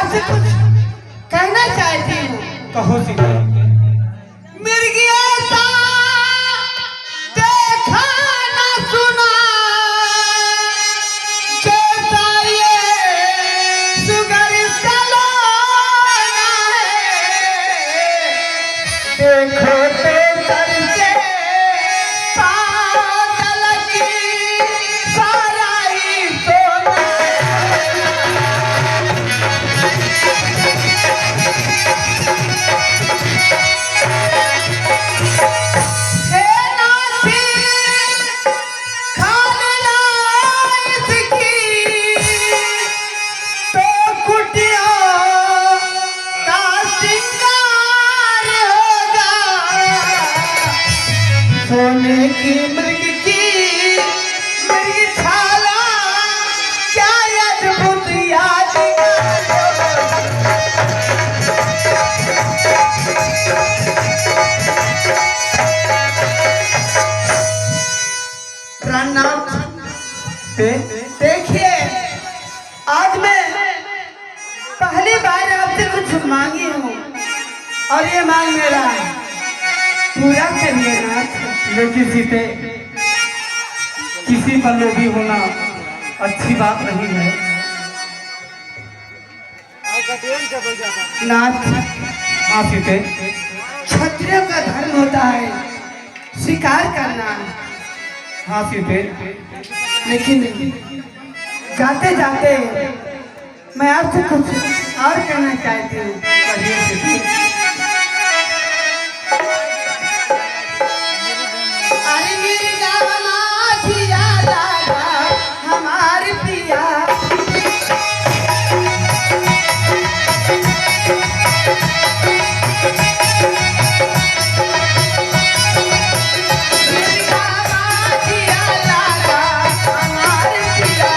आपसे कुछ कहना चाहती हूँ। कहो सीता। मिर्गिया सा देखा ना सुना जैसा ये सुगर सलोना है। देखो ते करके पागल की सारा ही सोना। हे नाथी खाना इसकी तो कुटिया का सिंगार होगा। सोने की मृग छाला क्या अद्भुत यादगार होगा। प्राणनाथ देखिए, आज मैं पहली बार आपसे कुछ मांगी हूँ और ये मांग मेरा पूरा करिए नाथ। लेकिन सीते, किसी पर लोभी होना अच्छी बात नहीं है। नाथ, हाँ सीते। क्षत्रियों का धर्म होता है शिकार करना। हाँ सीते। लेकिन जाते जाते मैं आपसे कुछ और कहना चाहती हूँ। कहिए सीते। अरे मेरी गाना जिया दादा हमारे पिया। मेरी गाना जिया दादा हमारे पिया।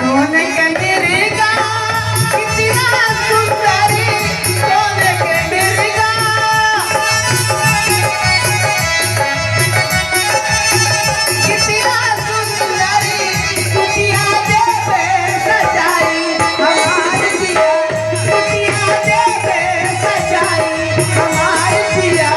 सोने के मिर्गा कितना सुंदरी, सोने के मिर्गा कितना सुंदरी, कुटिया देवे सजाई हमारी पिया। कुटिया देवे सजाई हमारी पिया।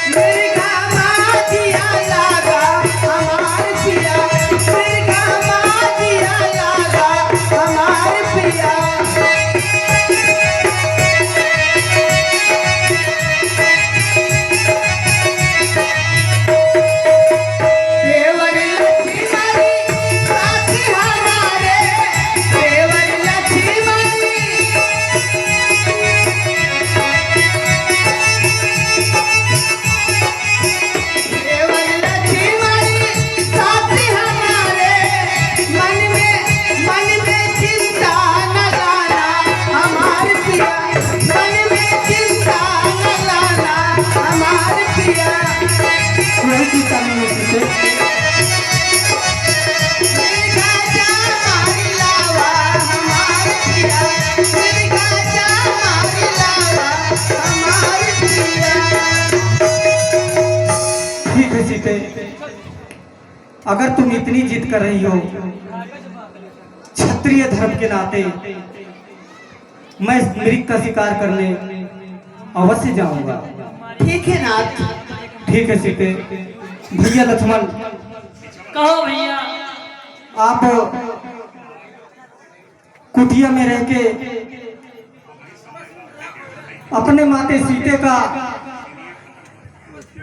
मिर्गा माजिया लागा हमारे पिया। मिर्गा माजिया लागा हमारे पिया। देवर लक्ष्मणी साथी हमारे। देवर लक्ष्मणी देवर लक्ष्मणी साथी हमारे। मन में चिंता न लाना हमारे पिया। मन में चिंता न लाना हमारे पिया। कोई चिंता नहीं है सीते। मिर्गा जा मारी लावा हमारे पिया। मिर्गा जा मारी लावा हमारे पिया। ठीक है सीते, अगर तुम इतनी जिद कर रही हो, क्षत्रिय धर्म के नाते मैं मृग का शिकार करने अवश्य जाऊंगा। ठीक है नाथ। ठीक है सीते। भैया लक्ष्मण, कहो भैया। आप कुटिया में रह के अपने माते सीते का,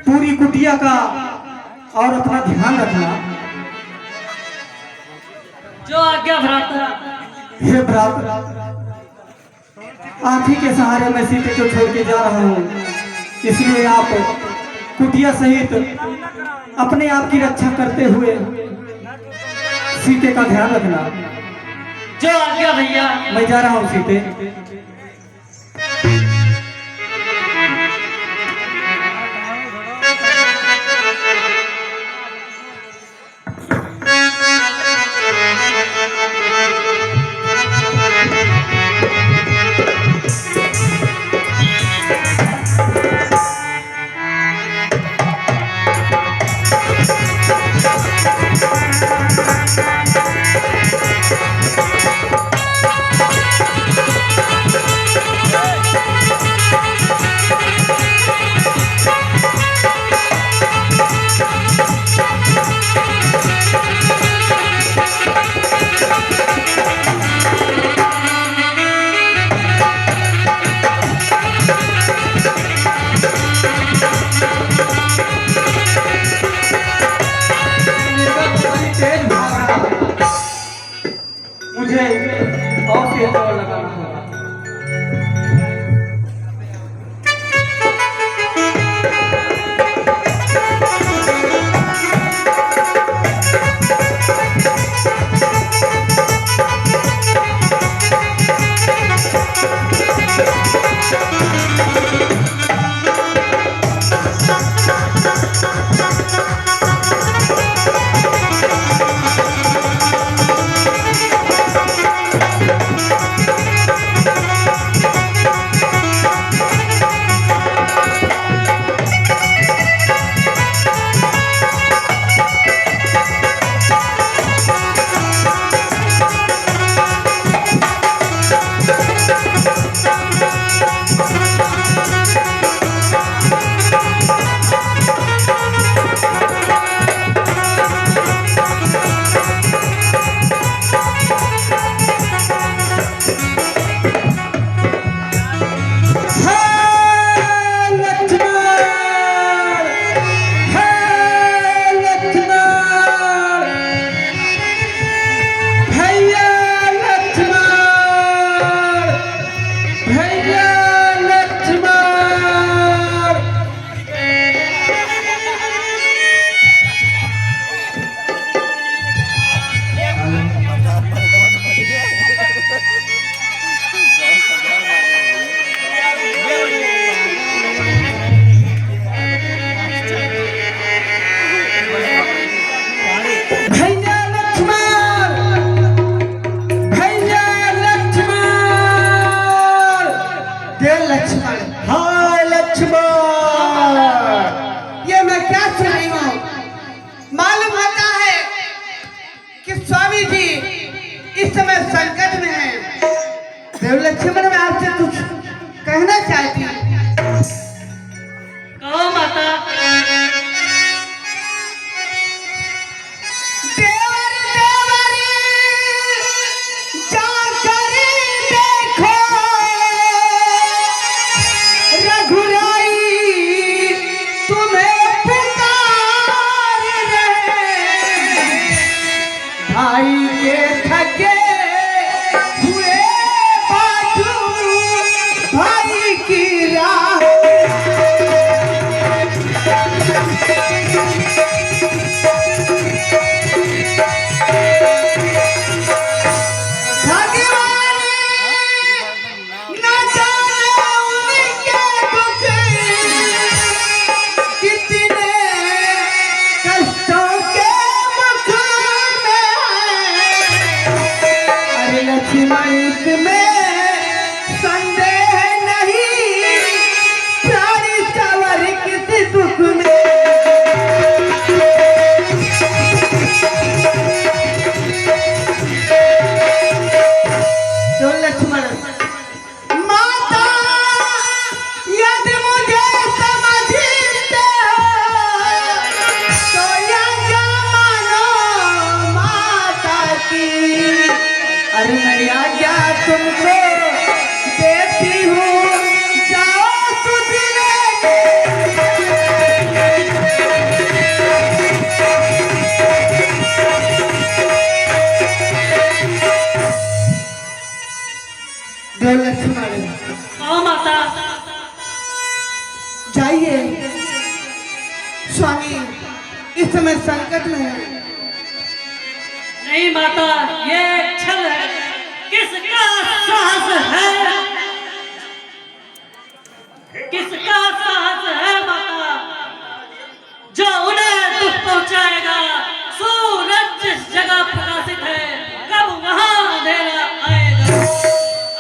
पूरी कुटिया का और अपना ध्यान रखना। जो आज्ञा भ्राता। हे भ्रात, आप ही के सहारे मैं सीते को छोड़ के जा रहा हूँ, इसलिए आप कुटिया सहित अपने आप की रक्षा करते हुए सीते का ध्यान रखना। जो आज्ञा भैया। मैं जा रहा हूँ सीते। आपके दौड़ लगाना होगा। हाँ लक्ष्मण, ये मैं क्या सुन रही हूँ? मालूम होता है कि स्वामी जी इस समय संकट में हैं। देव लक्ष्मण, मैं आपसे कुछ कहना चाहती हूँ। कहो माता। भाई के थके हुए बाजू भाई की राह, भगवान न जाने उनके दुख कितने कष्टों के मुख में। लक्ष्मण में संदेह नहीं, प्राणी सवर किस दुख में। तो लक्ष्मण, माता यदि मुझे समझते तो यह मानो माता की। अरे मेरी आज्ञा तुमको देती हूँ, जाओ सुधरे। देव लक्ष्मण, कहो माता। जाइए, स्वामी इस समय संकट में है। नहीं माता, ये छल है। किसका साहस है? किसका साहस है माता, जो उन्हें दुख पहुंचाएगा? सूरज जिस जगह प्रकाशित है, कब वहां अंधेरा आएगा।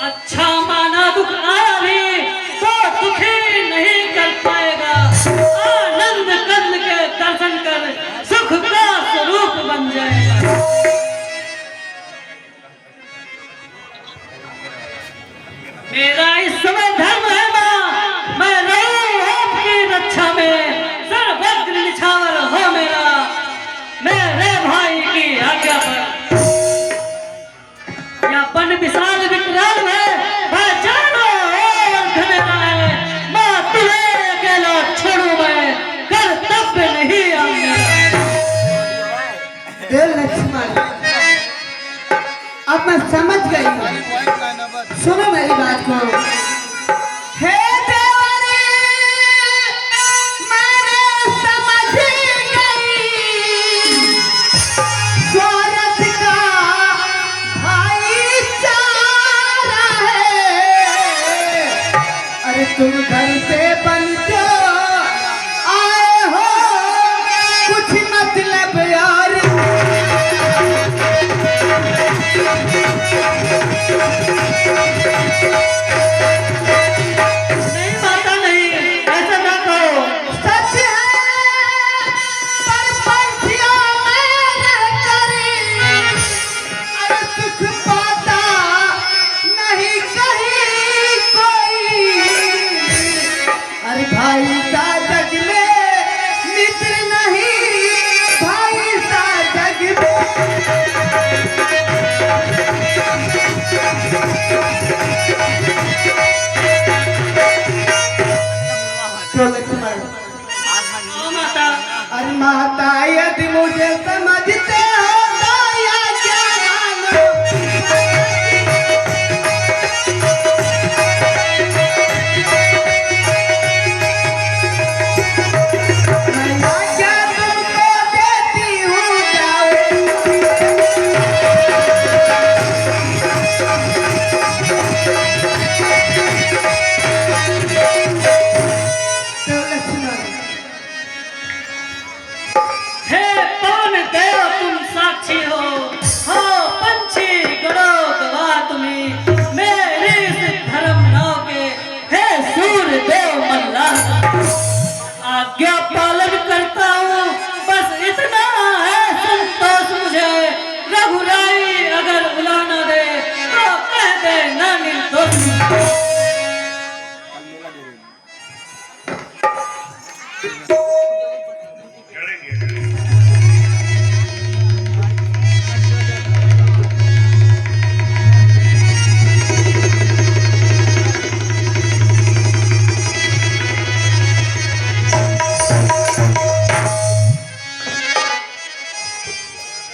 अच्छा माना दुख आया भी तो दुखी नहीं कर पाएगा। आनंद कंद के दर्शन कर सुख का स्वरूप बन जाएगा। मेरा इस समय धर्म है मां, मैं रहूं आपकी रक्षा में। सर्वज्ञ निछावर हो मेरा, मेरे भाई की आज्ञा पर। या वन विशाल विकराल है, मैं जानो और घनेरा है। मां तुझे अकेला छोड़ू मैं, कर्तव्य नहीं आऊंगा। देव लक्ष्मण, अब मैं समझ गई हूँ सुनो मेरी बात को। हे देवरे मैंने समझ गई स्वार्थ का भाईचारा है। अरे तुम घर से बन के आए हो कुछ मतलब यार। नहीं माता नहीं, ऐसा ना कहो। सच है पर पंछियों में रहकर अरे सुख पाता नहीं कहीं कोई। अरे भाई सा जग में मित्र नहीं भाई सा जग में। तो लक्ष्मण ओ माता, अरे माता यदि मुझे समझते हो तो या क्या मानो। मैं आज्ञा तुमको देती हूँ जाओ। तो लक्ष्मण हे पवन देव तुम साक्षी हो पंछी गड़ो गवा तुम्हें मेरे इस धर्म नाव के। हे सूर्य देव मल्लाह, आज्ञा पालन करता हूँ, बस इतना है संतोष मुझे। रघुराई अगर बुला न दे तो कह दे ना निर्दोष।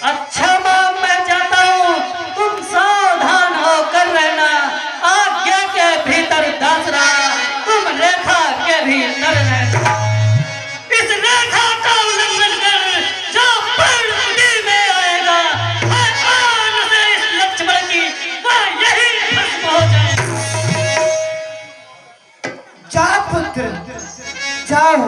अच्छा माँ मैं जाता हूँ, तुम सावधान होकर रहना। आज्ञा के भीतर दास रहा, तुम रेखा के भीतर रहना। इस रेखा का उल्लंघन कर जो परिणति में आएगा, हर आन से इस लक्ष्मण की वह यही भस्म हो जाए। जाओ पुत्र जाओ।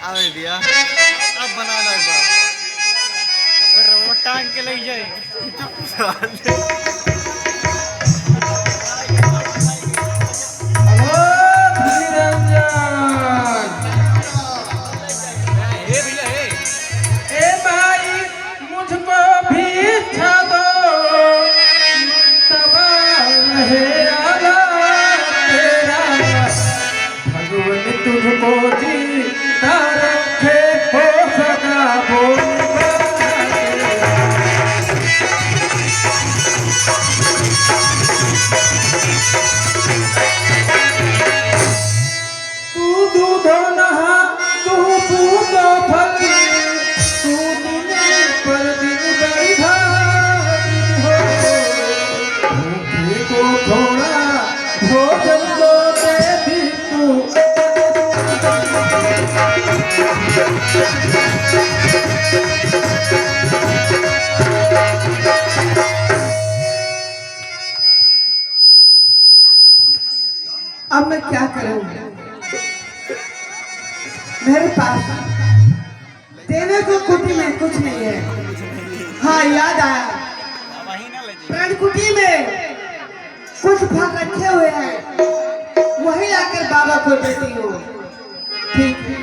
आवे दिया अब बनाना एक बार फिर वो टांग के ले जाए। ए भैया ए भाई मुझको भी इच्छा दो तब रहे आला तेरा भगवान तुझको जीता रखे हो सदा बोल। तू दूधो नहा तू पूतो फल तू दिन पर दिन बड़ी भारी हो। भूखे को थोड़ा भोजन दो दे भी तू। अब मैं क्या करूं? मेरे पास देने को कुटी में कुछ नहीं है। हाँ याद आया, वही ना ले जाए। प्रण कुटी में कुछ फल रखे हुए हैं, वही लाकर बाबा को देती हूँ। ठीक है।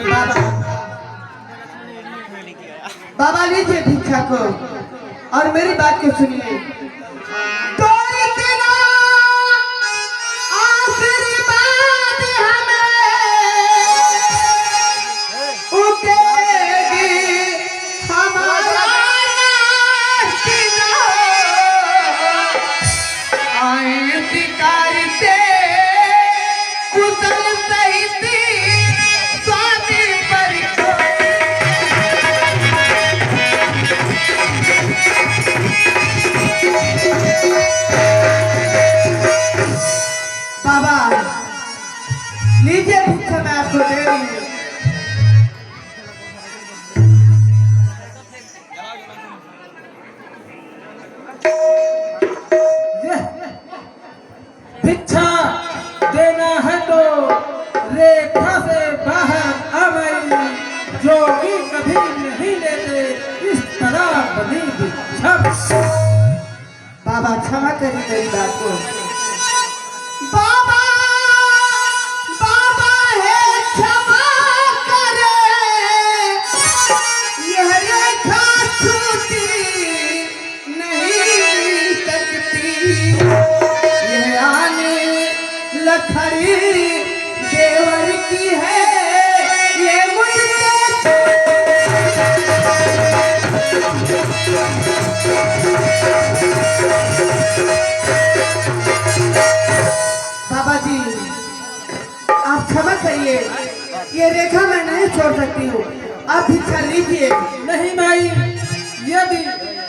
बाबा बाबा लीजिए भिक्षा को और मेरी बात को सुनिए। तो इतना आशीर्वाद हमें उठेगी हमारा नाश्ता। आए शिकारी से कुशल सहित स्वामी भिक्षा देना है तो रेखा से बाहर आवे, जोगी कभी नहीं लेते इस तरह बनी भिक्षा। बाबा क्षमा करिए मेरी बात को। बाबा बाबा है क्षमा करे, यह रेखा छूटी नहीं सकती, यह आने लखड़ी देवर की है, ये मुझसे बाबा जी आप क्षमा करिए, ये रेखा मैं नहीं छोड़ सकती हूँ, आप भिक्षा लीजिए। नहीं माई, यदि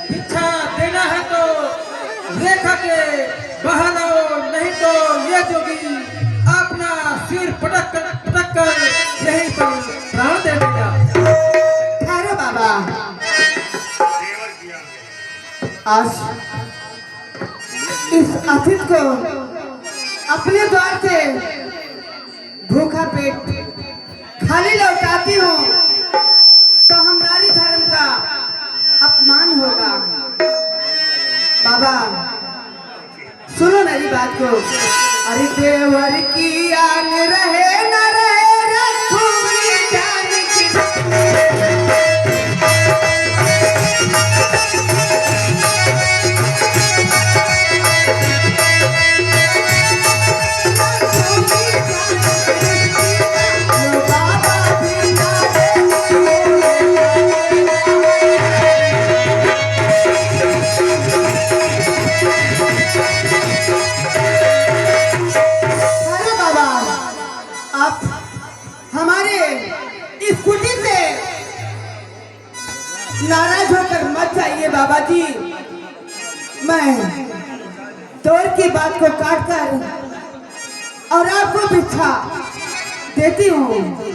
भिक्षा देना है तो रेखा के बाहर आओ, नहीं तो ये जोगी अपना सिर पटक कर यहीं पर प्राण दे देगा। ठहरो बाबा, आज इस अतिथि को अपने द्वार से भूखा पेट खाली लौटाती हूँ तो हम नारी धर्म का अपमान होगा। बाबा सुनो मेरी बात को। अरे देवर की आन रहे न रहे रखूंगी जान की। नाराज होकर मत जाइए बाबा जी, मैं तोड़ की बात को काट कर और आपको भिक्षा देती हूँ।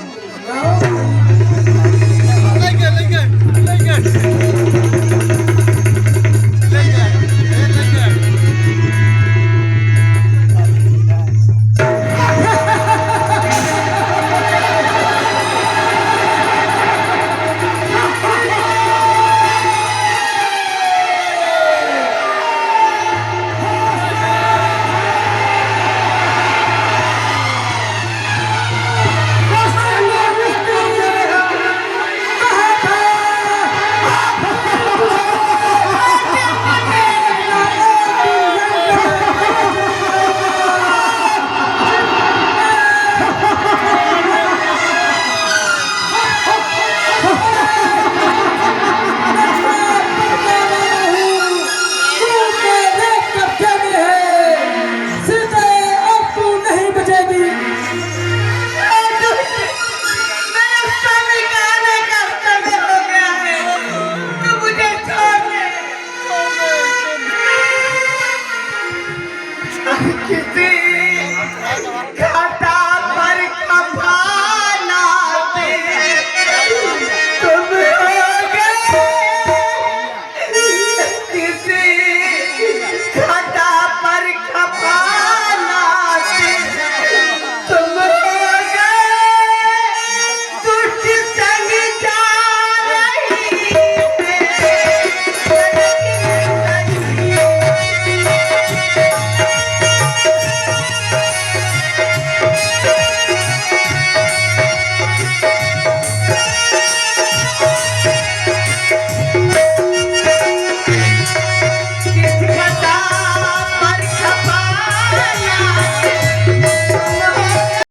किसी